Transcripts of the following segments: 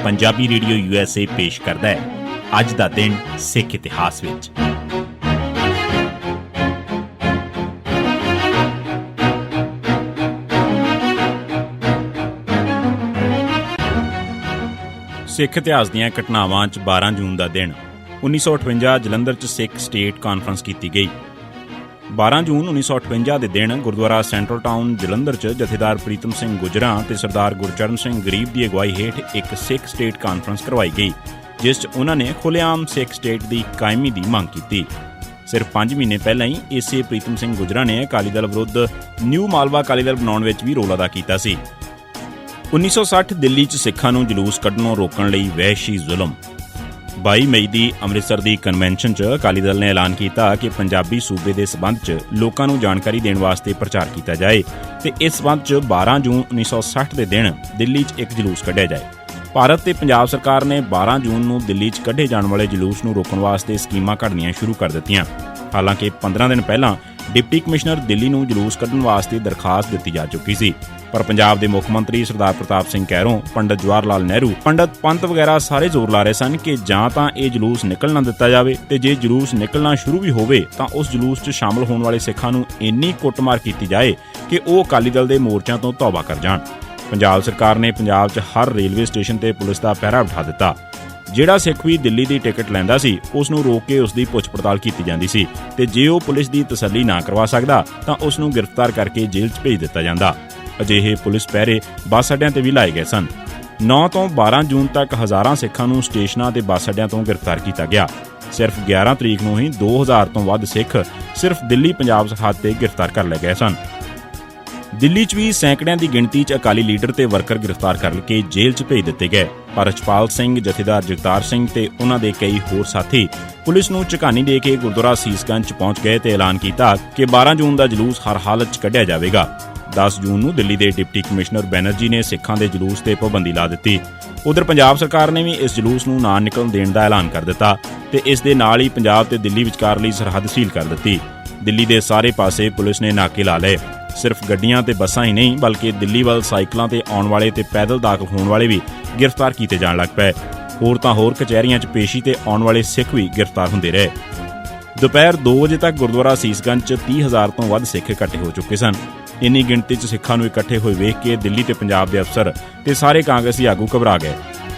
Punjabi radio USA ਪੇਸ਼ ਕਰਦਾ ਹੈ ਅੱਜ ਦਾ ਦਿਨ ਸਿੱਖ ਇਤਿਹਾਸ ਵਿੱਚ। ਸਿੱਖ ਇਤਿਹਾਸ ਦੀਆਂ ਘਟਨਾਵਾਂ 'ਚ 12 ਜੂਨ ਦਾ ਦਿਨ 1958 ਜਲੰਧਰ 'ਚ ਸਿੱਖ ਸਟੇਟ ਕਾਨਫਰੰਸ ਕੀਤੀ ਗਈ। 12 ਜੂਨ 1958 ਦੇ ਦਿਨ ਗੁਰਦੁਆਰਾ ਸੈਂਟਰਲ ਟਾਊਨ ਜਲੰਧਰ 'ਚ ਜਥੇਦਾਰ ਪ੍ਰੀਤਮ ਸਿੰਘ ਗੁਜਰਾਂ ਤੇ ਸਰਦਾਰ ਗੁਰਚਰਨ ਸਿੰਘ ਗਰੀਬ ਦੀ ਅਗਵਾਈ ਹੇਠ ਇੱਕ ਸਿੱਖ ਸਟੇਟ ਕਾਨਫਰੰਸ ਕਰਵਾਈ ਗਈ, ਜਿਸ 'ਚ ਉਹਨਾਂ ਨੇ ਖੁੱਲ੍ਹੇਆਮ ਸਿੱਖ ਸਟੇਟ ਦੀ ਕਾਇਮੀ ਦੀ ਮੰਗ ਕੀਤੀ। ਸਿਰਫ 5 ਮਹੀਨੇ ਪਹਿਲਾਂ ਹੀ ਇਸੇ ਪ੍ਰੀਤਮ ਸਿੰਘ ਗੁਜਰਾਂ ਨੇ ਅਕਾਲੀ ਦਲ ਵਿਰੁੱਧ ਨਿਊ ਮਾਲਵਾ ਅਕਾਲੀ ਦਲ ਬਣਾਉਣ ਵਿੱਚ ਵੀ ਰੋਲ ਅਦਾ ਕੀਤਾ ਸੀ। 1960 ਦਿੱਲੀ 'ਚ ਸਿੱਖਾਂ ਨੂੰ ਜਲੂਸ ਕੱਢਣੋਂ ਰੋਕਣ ਲਈ ਵਹਿਸ਼ੀ ਜ਼ੁਲਮ। 22 ਮਈ ਦੀ ਅੰਮ੍ਰਿਤਸਰ ਦੀ ਕਨਵੈਨਸ਼ਨ 'ਚ ਅਕਾਲੀ ਦਲ ਨੇ ਐਲਾਨ ਕੀਤਾ ਕਿ ਪੰਜਾਬੀ ਸੂਬੇ ਦੇ ਸਬੰਧ 'ਚ ਲੋਕਾਂ ਨੂੰ ਜਾਣਕਾਰੀ ਦੇਣ ਵਾਸਤੇ ਪ੍ਰਚਾਰ ਕੀਤਾ ਜਾਏ ਤੇ ਇਸ ਸਬੰਧ 'ਚ 12 ਜੂਨ 1960 ਦੇ ਦਿਨ ਦਿੱਲੀ 'ਚ ਇੱਕ ਜਲੂਸ ਕੱਢਿਆ ਜਾਏ। ਭਾਰਤ ਤੇ ਪੰਜਾਬ ਸਰਕਾਰ ਨੇ 12 ਜੂਨ ਨੂੰ ਦਿੱਲੀ 'ਚ ਕੱਢੇ ਜਾਣ ਵਾਲੇ ਜਲੂਸ ਨੂੰ ਰੋਕਣ ਵਾਸਤੇ ਸਕੀਮਾਂ ਘੜਨੀਆਂ ਸ਼ੁਰੂ ਕਰ ਦਿੱਤੀਆਂ। ਹਾਲਾਂਕਿ 15 ਦਿਨ ਪਹਿਲਾਂ ਡਿਪਟੀ ਕਮਿਸ਼ਨਰ ਦਿੱਲੀ ਨੂੰ ਜਲੂਸ ਕੱਢਣ ਵਾਸਤੇ ਦਰਖਾਸਤ ਦਿੱਤੀ ਜਾ ਚੁੱਕੀ ਸੀ, ਪਰ ਪੰਜਾਬ ਦੇ ਮੁੱਖ ਮੰਤਰੀ ਸਰਦਾਰ ਪ੍ਰਤਾਪ ਸਿੰਘ ਕੈਰੋਂ, ਪੰਡਤ ਜਵਾਹਰ ਲਾਲ ਨਹਿਰੂ, ਪੰਡਤ ਪੰਤ ਵਗੈਰਾ ਸਾਰੇ ਜ਼ੋਰ ਲਾ ਰਹੇ ਸਨ ਕਿ ਜਾਂ ਤਾਂ ਇਹ ਜਲੂਸ ਨਿਕਲ ਨਾ ਦਿੱਤਾ ਜਾਵੇ ਤੇ ਜੇ ਜਲੂਸ ਨਿਕਲਣਾ ਸ਼ੁਰੂ ਵੀ ਹੋਵੇ ਤਾਂ ਉਸ ਜਲੂਸ 'ਚ ਸ਼ਾਮਲ ਹੋਣ ਵਾਲੇ ਸਿੱਖਾਂ ਨੂੰ ਇੰਨੀ ਕੁੱਟਮਾਰ ਕੀਤੀ ਜਾਏ ਕਿ ਉਹ ਅਕਾਲੀ ਦਲ ਦੇ ਮੋਰਚਿਆਂ ਤੋਂ ਤੌਬਾ ਕਰ ਜਾਣ। ਪੰਜਾਬ ਸਰਕਾਰ ਨੇ ਪੰਜਾਬ 'ਚ ਹਰ ਰੇਲਵੇ ਸਟੇਸ਼ਨ ਤੇ ਪੁਲਿਸ ਦਾ ਪਹਿਰਾ ਬਿਠਾ ਦਿੱਤਾ। ਜਿਹੜਾ ਸਿੱਖ ਵੀ ਦਿੱਲੀ ਦੀ ਟਿਕਟ ਲੈਂਦਾ ਸੀ ਉਸ ਨੂੰ ਰੋਕ ਕੇ ਉਸ ਦੀ ਪੁੱਛ ਪੜਤਾਲ ਕੀਤੀ ਜਾਂਦੀ ਸੀ ਤੇ ਜੇ ਉਹ ਪੁਲਿਸ ਦੀ ਤਸੱਲੀ ਨਾ ਕਰਵਾ ਸਕਦਾ ਤਾਂ ਉਸ ਨੂੰ ਗ੍ਰਿਫਤਾਰ ਕਰਕੇ ਜੇਲ੍ਹ 'ਚ ਭੇਜ ਦਿੱਤਾ ਜਾਂਦਾ। ਅਜਿਹੇ ਪੁਲਿਸ ਪਹਿਰੇ ਬੱਸ ਅੱਡਿਆਂ ਤੇ ਵੀ ਲਾਏ ਗਏ ਸਨ। 9 ਤੋਂ 12 ਜੂਨ ਤੱਕ ਹਜ਼ਾਰਾਂ ਸਿੱਖਾਂ ਨੂੰ ਸਟੇਸ਼ਨਾਂ ਤੇ ਬੱਸ ਅੱਡਿਆਂ ਤੋਂ ਗ੍ਰਿਫਤਾਰ ਕੀਤਾ ਗਿਆ। ਸਿਰਫ 11 ਤਰੀਕ ਨੂੰ ਹੀ 2000 ਤੋਂ ਵੱਧ ਸਿੱਖ ਸਿਰਫ ਦਿੱਲੀ ਪੰਜਾਬ ਸਰਹੱਦ ਤੇ ਗ੍ਰਿਫਤਾਰ ਕਰ ਲਏ ਗਏ ਸਨ। ਦਿੱਲੀ 'ਚ ਵੀ ਸੈਂਕੜਿਆਂ ਦੀ ਗਿਣਤੀ 'ਚ ਅਕਾਲੀ ਲੀਡਰ ਤੇ ਵਰਕਰ ਗ੍ਰਿਫਤਾਰ ਕਰਕੇ ਜੇਲ੍ਹ 'ਚ ਭੇਜ ਦਿੱਤੇ ਗਏ, ਪਰ ਰਛਪਾਲ ਸਿੰਘ, ਜਥੇਦਾਰ ਜਗਤਾਰ ਸਿੰਘ ਤੇ ਉਹਨਾਂ ਦੇ ਕਈ ਹੋਰ ਸਾਥੀ ਪੁਲਿਸ ਨੂੰ ਝਕਾਨੀ ਦੇ ਕੇ ਗੁਰਦੁਆਰਾ ਸੀਸਗੰਜ 'ਚ ਪਹੁੰਚ ਗਏ ਤੇ ਐਲਾਨ ਕੀਤਾ ਕਿ 12 ਜੂਨ ਦਾ ਜਲੂਸ ਹਰ ਹਾਲਤ 'ਚ ਕੱਢਿਆ ਜਾਵੇਗਾ। 10 ਜੂਨ ਨੂੰ ਦਿੱਲੀ ਦੇ ਡਿਪਟੀ ਕਮਿਸ਼ਨਰ ਬੈਨਰਜੀ ਨੇ ਸਿੱਖਾਂ ਦੇ ਜਲੂਸ ਤੇ ਪਾਬੰਦੀ ਲਾ ਦਿੱਤੀ। ਉਧਰ ਪੰਜਾਬ ਸਰਕਾਰ ਨੇ ਵੀ ਇਸ ਜਲੂਸ ਨੂੰ ਨਾ ਨਿਕਲਣ ਦੇਣ ਦਾ ਐਲਾਨ ਕਰ ਦਿੱਤਾ ਤੇ ਇਸ ਦੇ ਨਾਲ ਹੀ ਪੰਜਾਬ ਤੇ ਦਿੱਲੀ ਵਿਚਕਾਰਲੀ ਸਰਹੱਦ ਸੀਲ ਕਰ ਦਿੱਤੀ। ਦਿੱਲੀ ਦੇ ਸਾਰੇ ਪਾਸੇ ਪੁਲਿਸ ਨੇ ਨਾਕੇ ਲਾ ਲਏ। ਸਿਰਫ ਗੱਡੀਆਂ ਤੇ ਬੱਸਾਂ ਹੀ ਨਹੀਂ ਬਲਕਿ ਦਿੱਲੀ ਵੱਲ ਸਾਈਕਲਾਂ ਤੇ ਆਉਣ ਵਾਲੇ ਤੇ ਪੈਦਲ ਦਾਖਲ ਹੋਣ ਵਾਲੇ ਵੀ ਗ੍ਰਿਫਤਾਰ ਕੀਤੇ ਜਾਣ ਲੱਗ ਪਏ। ਹੋਰ ਤਾਂ ਹੋਰ ਕਚਹਿਰੀਆਂ 'ਚ ਪੇਸ਼ੀ ਤੇ ਆਉਣ ਵਾਲੇ ਸਿੱਖ ਵੀ ਗ੍ਰਿਫਤਾਰ ਹੁੰਦੇ ਰਹੇ। ਦੁਪਹਿਰ 2 ਵਜੇ ਤੱਕ ਗੁਰਦੁਆਰਾ ਸੀਸਗੰਜ 'ਚ 30,000 ਤੋਂ ਵੱਧ ਸਿੱਖ ਇਕੱਠੇ ਹੋ ਚੁੱਕੇ ਸਨ। ਇੰਨੀ ਗਿਣਤੀ 'ਚ ਸਿੱਖਾਂ ਨੂੰ ਇਕੱਠੇ ਹੋਏ ਵੇਖ ਕੇ ਦਿੱਲੀ ਤੇ ਪੰਜਾਬ ਦੇ ਅਫਸਰ ਤੇ ਸਾਰੇ ਕਾਂਗਰਸੀ ਆਗੂ ਘਬਰਾ ਗਏ।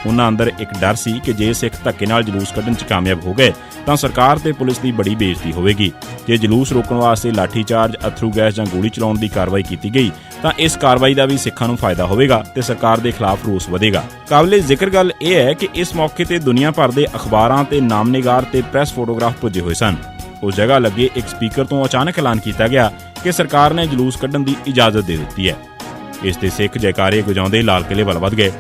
ਉਹਨਾਂ ਅੰਦਰ ਇੱਕ ਡਰ ਸੀ ਕਿ ਜੇ ਸਿੱਖ ਧੱਕੇ ਨਾਲ ਜਲੂਸ ਕੱਢਣ 'ਚ ਕਾਮਯਾਬ ਹੋ ਗਏ ਤਾਂ ਸਰਕਾਰ ਤੇ ਪੁਲਿਸ ਦੀ ਬੜੀ ਬੇਇੱਜ਼ਤੀ ਹੋਵੇਗੀ। ਜੇ ਜਲੂਸ ਰੋਕਣ ਵਾਸਤੇ ਲਾਠੀ ਚਾਰਜ, ਅਥਰੂ ਗੈਸ ਜਾਂ ਗੋਲੀ ਚਲਾਉਣ ਦੀ ਕਾਰਵਾਈ ਕੀਤੀ ਗਈ ਤਾਂ ਇਸ ਕਾਰਵਾਈ ਦਾ ਵੀ ਸਿੱਖਾਂ ਨੂੰ ਫਾਇਦਾ ਹੋਵੇਗਾ ਤੇ ਸਰਕਾਰ ਦੇ ਖਿਲਾਫ ਰੋਸ ਵਧੇਗਾ। ਕਾਬਲੇ ਜ਼ਿਕਰ ਗੱਲ ਇਹ ਹੈ ਕਿ ਇਸ ਮੌਕੇ ਤੇ ਦੁਨੀਆ ਭਰ ਦੇ ਅਖਬਾਰਾਂ ਤੇ ਨਾਮਨਿਗਾਰ ਤੇ ਪ੍ਰੈਸ ਫੋਟੋਗ੍ਰਾਫ ਪੁੱਜੇ ਹੋਏ ਸਨ। ਉਸ ਜਗ੍ਹਾ ਲੱਗੇ ਇੱਕ ਸਪੀਕਰ ਤੋਂ ਅਚਾਨਕ ਐਲਾਨ ਕੀਤਾ ਗਿਆ ਕਿ ਸਰਕਾਰ ਨੇ ਜਲੂਸ ਕੱਢਣ ਦੀ ਇਜਾਜ਼ਤ ਦੇ ਦਿੱਤੀ ਹੈ। ਇਸ ਤੇ ਸਿੱਖ ਜੈਕਾਰੇ ਗੁਜਾਉਂਦੇ ਲਾਲ ਕਿਲੇ ਵੱਲ ਵੱਧ ਗਏ।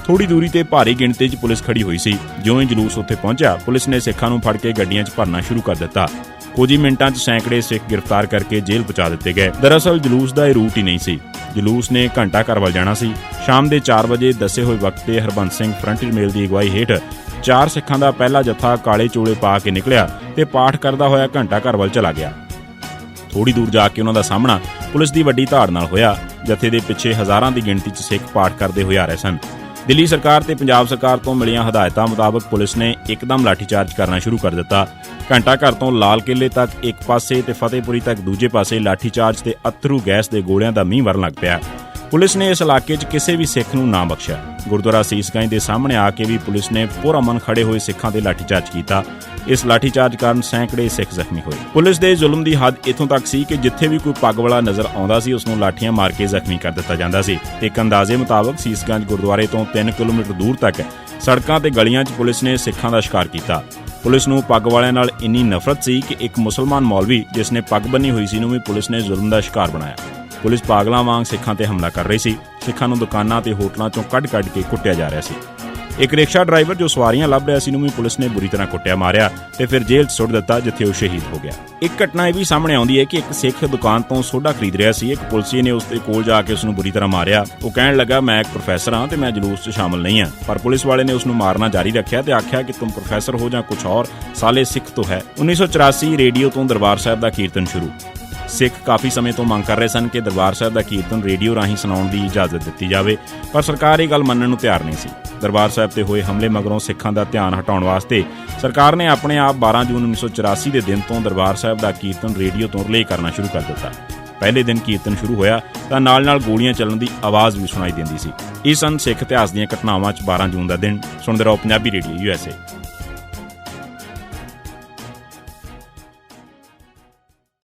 ਥੋੜੀ ਦੂਰੀ ਤੇ ਭਾਰੀ ਗਿਣਤੀ 'ਚ ਪੁਲਿਸ ਖੜੀ ਹੋਈ ਸੀ। ਜਿਉਂ ਹੀ ਜਲੂਸ ਉੱਥੇ ਪਹੁੰਚਿਆ, ਪੁਲਿਸ ਨੇ ਸਿੱਖਾਂ ਨੂੰ ਫੜ ਕੇ ਗੱਡੀਆਂ 'ਚ ਭਰਨਾ ਸ਼ੁਰੂ ਕਰ ਦਿੱਤਾ। ਕੁਝ ਹੀ ਮਿੰਟਾਂ 'ਚ ਸੈਂਕੜੇ ਸਿੱਖ ਗ੍ਰਿਫਤਾਰ ਕਰਕੇ ਜੇਲ੍ਹ ਪਹੁੰਚਾ ਦਿੱਤੇ ਗਏ। ਦਰਅਸਲ ਜਲੂਸ ਦਾ ਇਹ ਰੂਟ ਹੀ ਨਹੀਂ ਸੀ। ਜਲੂਸ ਨੇ ਘੰਟਾ ਘਰ ਵੱਲ ਜਾਣਾ ਸੀ। ਸ਼ਾਮ ਦੇ 4 ਵਜੇ ਦੱਸੇ ਹੋਏ ਵਕਤ ਤੇ ਹਰਬੰਸ ਸਿੰਘ ਫਰੰਟਿਜ ਮੇਲ ਦੀ ਅਗਵਾਈ ਹੇਠ 4 ਸਿੱਖਾਂ ਦਾ ਪਹਿਲਾ ਜੱਥਾ ਕਾਲੇ ਚੋਲੇ ਪਾ ਕੇ ਨਿਕਲਿਆ ਤੇ ਪਾਠ ਕਰਦਾ ਹੋਇਆ ਘੰਟਾ ਘਰ ਵੱਲ ਚਲਾ ਗਿਆ। ਥੋੜੀ ਦੂਰ ਜਾ ਕੇ ਉਹਨਾਂ ਦਾ ਸਾਹਮਣਾ ਪੁਲਿਸ ਦੀ ਵੱਡੀ ਧਾੜ ਨਾਲ ਹੋਇਆ। ਜਥੇ ਦੇ ਪਿੱਛੇ ਹਜ਼ਾਰਾਂ ਦੀ ਗਿਣਤੀ 'ਚ ਸਿੱਖ ਪਾਠ ਕਰਦੇ ਹੋਏ ਆ ਰਹੇ ਸਨ। ਦਿੱਲੀ ਸਰਕਾਰ ਤੇ ਪੰਜਾਬ ਸਰਕਾਰ ਤੋਂ ਮਿਲੀਆਂ ਹਦਾਇਤਾਂ ਮੁਤਾਬਕ ਪੁਲਿਸ ਨੇ ਇੱਕਦਮ ਲਾਠੀਚਾਰਜ ਕਰਨਾ ਸ਼ੁਰੂ ਕਰ ਦਿੱਤਾ। ਘੰਟਾ ਘਰ ਤੋਂ ਲਾਲ ਕਿਲੇ ਤੱਕ ਇੱਕ ਪਾਸੇ ਤੇ ਫਤਿਹਪੁਰੀ ਤੱਕ ਦੂਜੇ ਪਾਸੇ ਲਾਠੀਚਾਰਜ ਤੇ ਅਥਰੂ ਗੈਸ ਦੇ ਗੋਲਿਆਂ ਦਾ ਮੀਂਹ ਵਰਨ ਲੱਗ ਪਿਆ। ਪੁਲਿਸ ਨੇ ਇਸ ਇਲਾਕੇ 'ਚ ਕਿਸੇ ਵੀ ਸਿੱਖ ਨੂੰ ਨਾ ਬਖਸ਼ਿਆ। ਗੁਰਦੁਆਰਾ ਸੀਸਗੰਜ ਦੇ ਸਾਹਮਣੇ ਆ ਕੇ ਵੀ ਪੁਲਿਸ ਨੇ ਪੁਰਅਮਨ ਖੜੇ ਹੋਏ ਸਿੱਖਾਂ ਤੇ ਲਾਠੀਚਾਰਜ ਕੀਤਾ। ਇਸ ਲਾਠੀਚਾਰਜ ਕਾਰਨ ਸੈਂਕੜੇ ਸਿੱਖ ਜ਼ਖਮੀ ਹੋਏ। ਪੁਲਿਸ ਦੇ ਜ਼ੁਲਮ ਦੀ ਹੱਦ ਇੱਥੋਂ ਤੱਕ ਸੀ ਕਿ ਜਿੱਥੇ ਵੀ ਕੋਈ ਪੱਗ ਵਾਲਾ ਨਜ਼ਰ ਆਉਂਦਾ ਸੀ ਉਸ ਨੂੰ ਲਾਠੀਆਂ ਮਾਰ ਕੇ ਜ਼ਖਮੀ ਕਰ ਦਿੱਤਾ ਜਾਂਦਾ ਸੀ। ਇੱਕ ਅੰਦਾਜ਼ੇ ਮੁਤਾਬਕ ਸੀਸਗੰਜ ਗੁਰਦੁਆਰੇ ਤੋਂ 3 ਕਿਲੋਮੀਟਰ ਦੂਰ ਤੱਕ ਸੜਕਾਂ ਤੇ ਗਲੀਆਂ 'ਚ ਪੁਲਿਸ ਨੇ ਸਿੱਖਾਂ ਦਾ ਸ਼ਿਕਾਰ ਕੀਤਾ। ਪੁਲਿਸ ਨੂੰ ਪੱਗ ਵਾਲਿਆਂ ਨਾਲ ਇੰਨੀ ਨਫ਼ਰਤ ਸੀ ਕਿ ਇੱਕ ਮੁਸਲਮਾਨ ਮੌਲਵੀ ਜਿਸ ਨੇ ਪੱਗ ਬੰਨੀ ਹੋਈ ਸੀ ਨੂੰ ਵੀ ਪੁਲਿਸ ਨੇ ਜ਼ੁਲਮ ਦਾ ਸ਼ਿਕਾਰ ਬਣਾਇਆ। ਪੁਲਿਸ ਪਾਗਲਾਂ ਵਾਂਗ ਸਿੱਖਾਂ ਤੇ ਹਮਲਾ ਕਰ ਰਹੀ ਸੀ। ਸਿੱਖਾਂ ਨੂੰ ਦੁਕਾਨਾਂ ਤੇ ਹੋਟਲਾਂ 'ਚੋਂ ਕੱਢ ਕੇ ਕੁੱਟਿਆ ਜਾ ਰਿਹਾ ਸੀ। ਇੱਕ ਰਿਕਸ਼ਾ ਡਰਾਈਵਰ ਜੋ ਸਵਾਰੀਆਂ ਲੱਭ ਰਿਹਾ ਸੀ ਨੂੰ ਵੀ ਪੁਲਿਸ ਨੇ ਬੁਰੀ ਤਰ੍ਹਾਂ ਕੁੱਟਿਆ ਮਾਰਿਆ ਤੇ ਫਿਰ ਜੇਲ੍ਹ 'ਚ ਸੁੱਟ ਦਿੱਤਾ, ਜਿੱਥੇ ਉਹ ਸ਼ਹੀਦ ਹੋ ਗਿਆ। ਇੱਕ ਘਟਨਾ ਇਹ ਵੀ ਸਾਹਮਣੇ ਆਉਂਦੀ ਹੈ ਕਿ ਇੱਕ ਸਿੱਖ ਦੁਕਾਨ ਤੋਂ ਸੋਡਾ ਖਰੀਦ ਰਿਹਾ ਸੀ। ਇੱਕ ਪੁਲਿਸੀਏ ਨੇ ਉਸ ਦੇ ਕੋਲ ਜਾ ਕੇ ਉਸ ਨੂੰ ਬੁਰੀ ਤਰ੍ਹਾਂ ਮਾਰਿਆ। ਉਹ ਕਹਿਣ ਲੱਗਾ, ਮੈਂ ਇੱਕ ਪ੍ਰੋਫੈਸਰ ਹਾਂ ਤੇ ਮੈਂ ਜਲੂਸ 'ਚ ਸ਼ਾਮਲ ਨਹੀਂ ਹਾਂ। ਪਰ ਪੁਲਿਸ ਵਾਲੇ ਨੇ ਉਸ ਨੂੰ ਮਾਰਨਾ ਜਾਰੀ ਰੱਖਿਆ ਤੇ ਆਖਿਆ ਕਿ ਤੁਮ ਪ੍ਰੋਫੈਸਰ ਹੋ ਜਾਂ ਕੁਛ ਹੋਰ, ਸਾਲੇ ਸਿੱਖ ਤੋਂ ਹੈ। 1984 ਰੇਡੀਓ ਤੋਂ ਦਰਬਾਰ ਸਾਹਿਬ ਦਾ ਕੀਰਤਨ ਸ਼ੁਰੂ। ਸਿੱਖ ਕਾਫੀ ਸਮੇਂ ਤੋਂ ਮੰਗ ਕਰ ਰਹੇ ਸਨ ਕਿ ਦਰਬਾਰ ਸਾਹਿਬ ਦਾ ਕੀਰਤਨ ਰੇਡੀਓ ਰਾਹੀਂ ਸੁਣਾਉਣ ਦੀ ਇਜਾਜ਼ਤ ਦਿੱਤੀ ਜਾਵੇ, ਪਰ ਸਰਕਾਰ ਇਹ ਗੱਲ ਮੰਨਣ ਨੂੰ ਤਿਆਰ ਨਹੀਂ ਸੀ। ਦਰਬਾਰ ਸਾਹਿਬ ਤੇ ਹੋਏ ਹਮਲੇ ਮਗਰੋਂ ਸਿੱਖਾਂ ਦਾ ਧਿਆਨ ਹਟਾਉਣ ਵਾਸਤੇ ਸਰਕਾਰ ਨੇ ਆਪਣੇ ਆਪ 12 ਜੂਨ 1984 ਦੇ ਦਿਨ ਤੋਂ ਦਰਬਾਰ ਸਾਹਿਬ ਦਾ ਕੀਰਤਨ ਰੇਡੀਓ ਤੋਂ ਰਿਲੇ ਕਰਨਾ ਸ਼ੁਰੂ ਕਰ ਦਿੱਤਾ। ਪਹਿਲੇ ਦਿਨ ਕੀਰਤਨ ਸ਼ੁਰੂ ਹੋਇਆ ਤਾਂ ਨਾਲ-ਨਾਲ ਗੋਲੀਆਂ ਚੱਲਣ ਦੀ ਆਵਾਜ਼ ਵੀ ਸੁਣਾਈ ਦਿੰਦੀ ਸੀ। ਇਹ ਸਨ ਸਿੱਖ ਇਤਿਹਾਸ ਦੀਆਂ ਘਟਨਾਵਾਂ 'ਚ 12 ਜੂਨ ਦਾ ਦਿਨ। ਸੁਣਦੇ ਰਹੋ ਪੰਜਾਬੀ ਰੇਡੀਓ USA।